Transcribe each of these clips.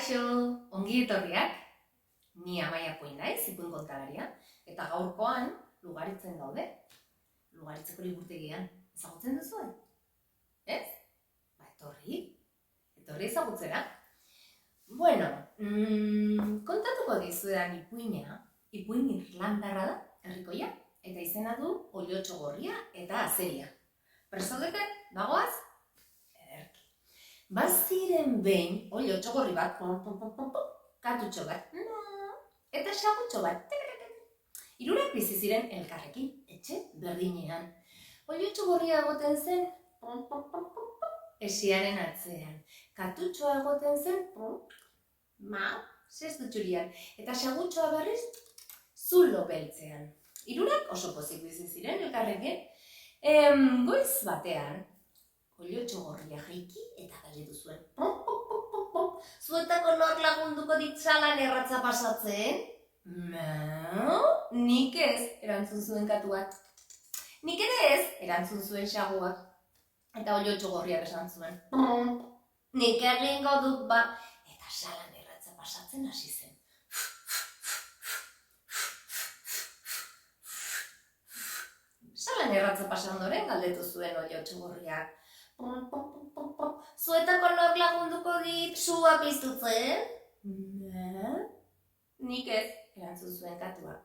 Kaixo, ongi etorriak, ni Amaia Puin naiz, ipuin kontalaria, eta gaurkoan lugaritzen daude. Lugaritzeko liburutegian, ezagutzen duzuen? Ez? Ba, etorri ezagutzera. Bueno, kontatuko dizuedan ipuin irlandarra da, herrikoia, eta izena du oiotxo gorria eta azeria. Prestaudete, bagoaz? Ederki. Baziren behin oiotxo gorri bat, katutxo bat, eta xagutxo bat, hirurak bizi ziren elkarrekin, etxe berdinean. Oiotxo gorria egoten zen, esiaren atzean. Katutxoa egoten zen, zestutxurian. Eta xagutxoa berriz, zulo beltzean. Hirurak oso pozik bizi ziren elkarrekin. Goiz batean, oiotxo gorria jaiki eta galdetu zuen. Zuetako nork lagunduko ditzalan erratza pasatzen? Nik ez, erantzun zuen katuak. Nik ere ez, erantzun zuen xaguak. Eta oiotxo gorriak esan zuen. Nik egingo dut ba. Eta salan erratza pasatzen hasi zen. Salan erratza pasa ondoren galdetu zuen oiotxo gorriak. Zuetako nork lagunduko dit sua piztutzen? Nik ez, erantzun zuen katuak.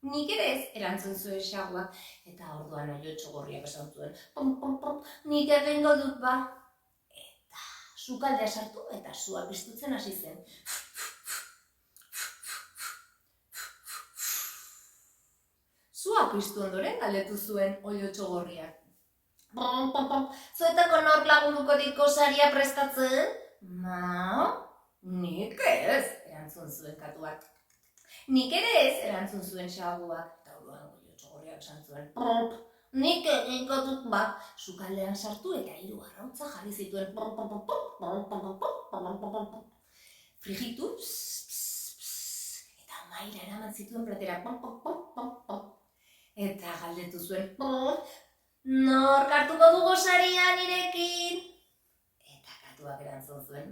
Nik ere ez, erantzun zuen xaguak, eta orduan oiotxo gorriak esan zuen. Nik egingo dut ba. Eta sukaldea sartu eta sua piztutzen hasi zen. Sua piztu ondoren galdetu zuen oiotxo gorriak. Zuetako nork lagunduko dit gosaria prestatzen? Nik ez, erantzun zuen katuak. Nik ere ez, erantzun zuen xaguak, eta orduan oiotxo gorriak esan zuen. Nik egingo dut ba, sukaldean sartu eta 3 arrautza jarri zituen. Frijitu, eta maila eraman zituen platera. Eta galdetu zuen. Nork hartuko du gosaria nirekin? Eta katuak erantzun zuen.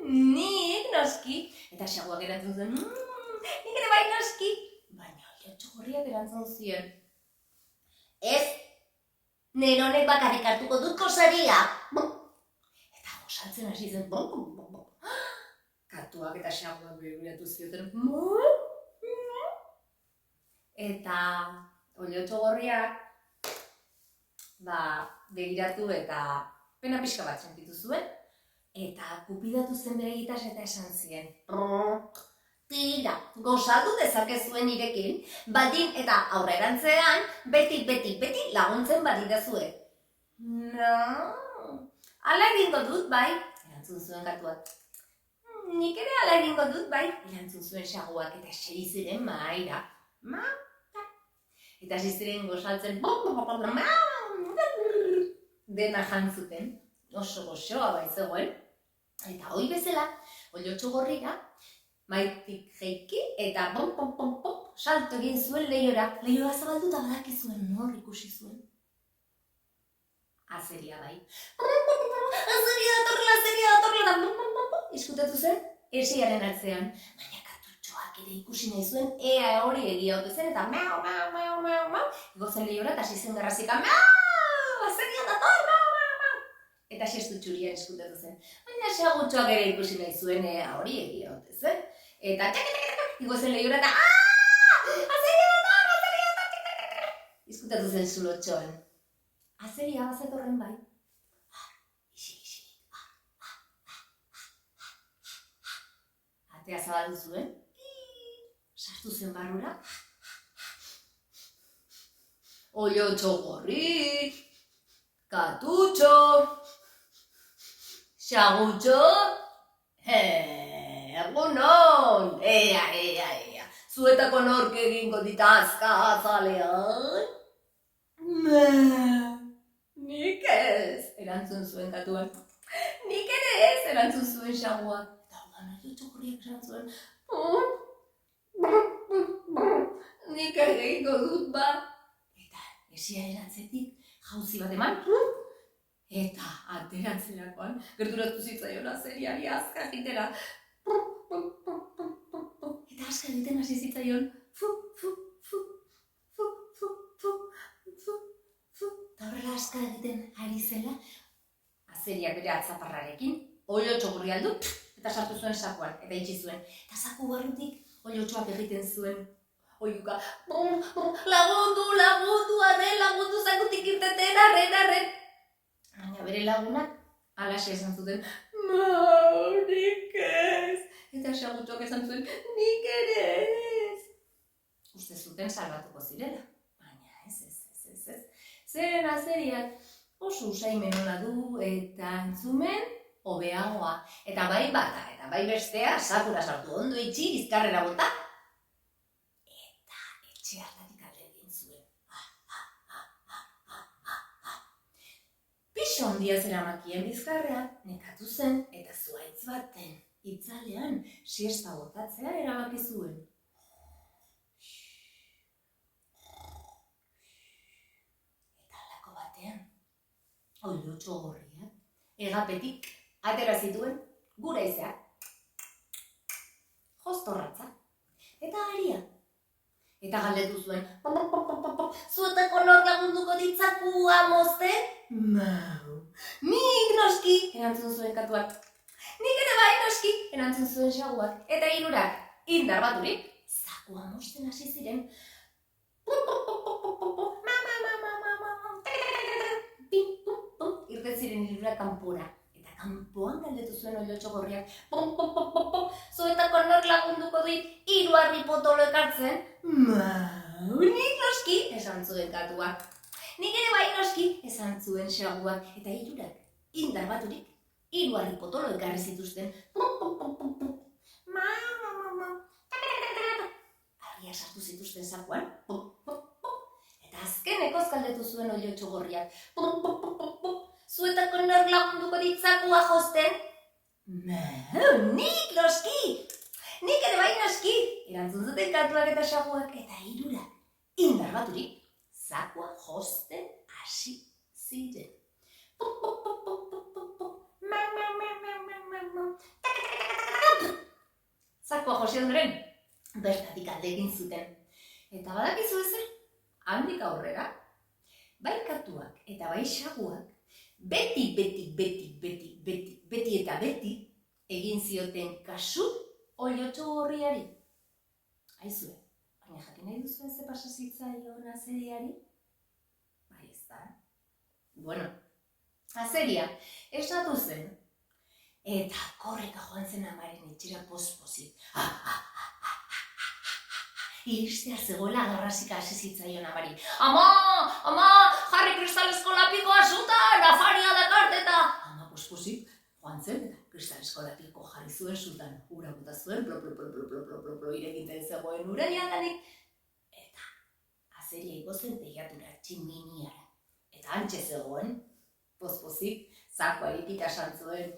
Nik noski. Eta xaguak erantzun zuen. Nik ere bai noski. Baina oiotxo gorriak erantzun zion. Ez, neronek bakarrik hartuko dut gosaria. Eta gosaltzen hasi zen. Katuak eta xaguak begiratu zioten. Eta oiotxo gorriak begiratu eta pena pixka bat sentitu zuen, eta kupidatu zen bere gitaz eta esan zien. Tira, gozatu dezakezuen nirekin, baldin eta aurrerantzean beti laguntzen badidazue. Hala egingo dut bai, erantzun zuen katuak. Nik ere hala egingo dut bai, erantzun zuen xaguak eta eseri ziren mahaira. Eta hasi ziren gozaltzen, dena jantzuten, oso goxoa baitzegoen. Eta hoi bezala, oiotxo gorria, maitik jaiki eta salto egin zuen lehiora. Lehiora zabalduta badakizuen nor ikusi zuen. Azeria bai. Azeria datorrela, iskutatu zen, esiaren atzean. Baina katutxoak ere ikusi nahi zuen, ea hori egia ote zen, eta gozen lehiora eta hasi zen garrazika, azeria dator, eta xestutxurian iskutatu zen. Baina xagutxoak ere ikusi nahi zuen, ea hori egia ote zen. Eta gozen lehiora eta azeria dator, iskutatu zen zulotxoan. Azeria bazetorren bai. Atea zabaldu zuen, sartu zen barrura. Oiotxo gorri, katutxo, xagutxo, egunon, ea, zuetako nork egingo dit azka azalean? Nik ez, erantzun zuen katuak. Nik ere ez, erantzun zuen xaguak. Oiotxo gorriak esan zuen, nik egingo dut ba. Eta esiaren atzetik jauzi bat eman, Eta ateratzerakoan, gerturatu zitzaion azeriari azka egitera. Eta azka egiten hasi zitzaion. Eta horrela azka egiten ari zela, azeriak bere atzaparrarekin, oilotxo gurri aldu, eta sartu zuen sakuan, eta itxi zuen. Eta saku barrutik oilotxoak egiten zuen. Oiuka, lagundu, arren, lagundu, zakutik irteten, arren. Baina bere lagunak, alaxe esan zuten, nik ez. Eta sagutxoak esan zuen, nik ere ez. Uste zuten salbatuko zirela, baina ez. Zeren azeriak oso usaimen ona du eta entzumen hobeagoa. Eta bai bata, eta bai bestea, sakura sartu ondo itxi, bizkarrera bota. Eta etxe hartatik alde egin zuen. Pixo handia zeramakien bizkarrean, nekatu zen eta zuhaitz baten itzalean siesta botatzea erabaki zuen. Oilotxo gorriak, egapetik, atera zituen, gura izea. Jostorratza. Eta aria. Eta galdetu zuen, zuetako nor lagunduko ditzakua mozten? Mau. Nik noski, erantzun zuen katuak. Nik ere bai noski, erantzun zuen saguak. Eta hirurak, indar baturik, zakua mozten hasi ziren. Irten ziren hirurak kanpora. Eta kanpoan galdetu zuen oilotxo gorriak. Zuetako nor lagunduko dit hiru harri potolo ekartzen? Mau, nik noski, esan zuen katuak. Nik ere bai noski, esan zuen saguak. Eta hirurak, indar baturik, hiru harri potolo ekarri zituzten. Harria sartu zituzten sakuan. Eta azkenekoz galdetu zuen oilotxo gorriak. Zuetako nor lagunduko ditzakua josten? Mau, nik noski! Nik ere bai noski! Erantzun zuten katuak eta saguak eta hirurak, indar baturik, zakua josten hasi ziren. Zakua josi ondoren, bertatik alde egin zuten. Eta badakizu ezer, handik aurrera, bai katuak eta bai saguak, beti egin zioten kasu oilotxo gorriari. Aizue, baina jakin nahi duzuen ze pasa zitzaion azeriari? Bai ez da. Bueno, azeria esnatu zen, eta korrika joan zen amaren etxera pospozik. Iristea zegoela garrasika hasi zitzaion amari. Ama, jarri kristalesko lapikoa zutan, afaria dakarteta. Ama pospozik joan zen eta kristalesko lapiko jarri zuen zutan. Ura bota zuen, plo, irekiten zegoen uren jadanik. Eta azeria igozen teiatura tximiniara. Eta antxe zegoen, pospozik, zakua irikita esan zuen.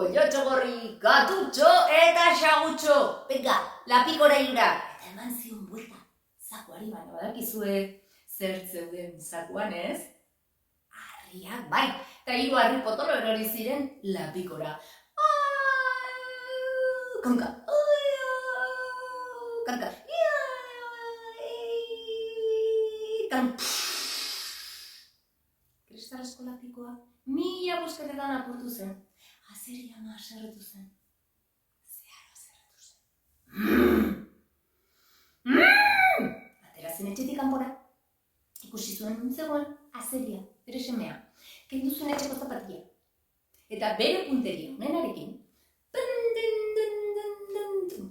Oilotxo gorri, gatutxo eta xagutxo. Venga, lapikora irura. Eta eman zion buelta, zakuari baina badakizue zer zeuden zakuan ez? Harriak bai, eta hiru harri potolo erori ziren lapikora. Kanka, kanka, kristalesko lapikoa mila busketetan apurtu zen. Azeria ama haserretu zen. Zeharo haserretu zen. Atera zen etxetik kanpora. Ikusi zuen zegoen azeria, bere semea. Kendu zuen etxeko zapatia. Eta bere punteria honenarekin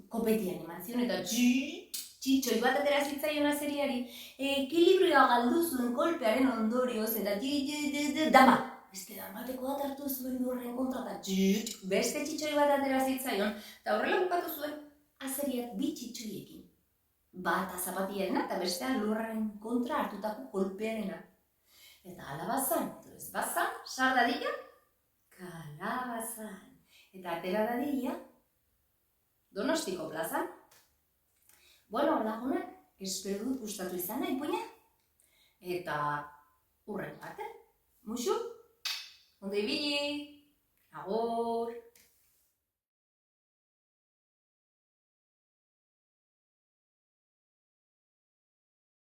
kopetian eman zion eta txitxoi bat atera zitzaion azeriari. Ekilibrioa galdu zuen kolpearen ondorioz eta dama. Beste damateko bat hartu zuen lurren kontra eta beste txitxoi bat atera zitzaion. Eta horrela bukatu zuen azeriak bi txitxoiekin. Bata zapatiarena eta bestean lurraren kontra hartutako kolpearena. Eta alabazan, edo ez bazan, sar dadila, kalabazan. Eta atera dadila, Donostiko plazan. Bueno, lagunak, espero dut gustatu izan nahi puina. Eta urren arte, musu! Ondo ibili, agur!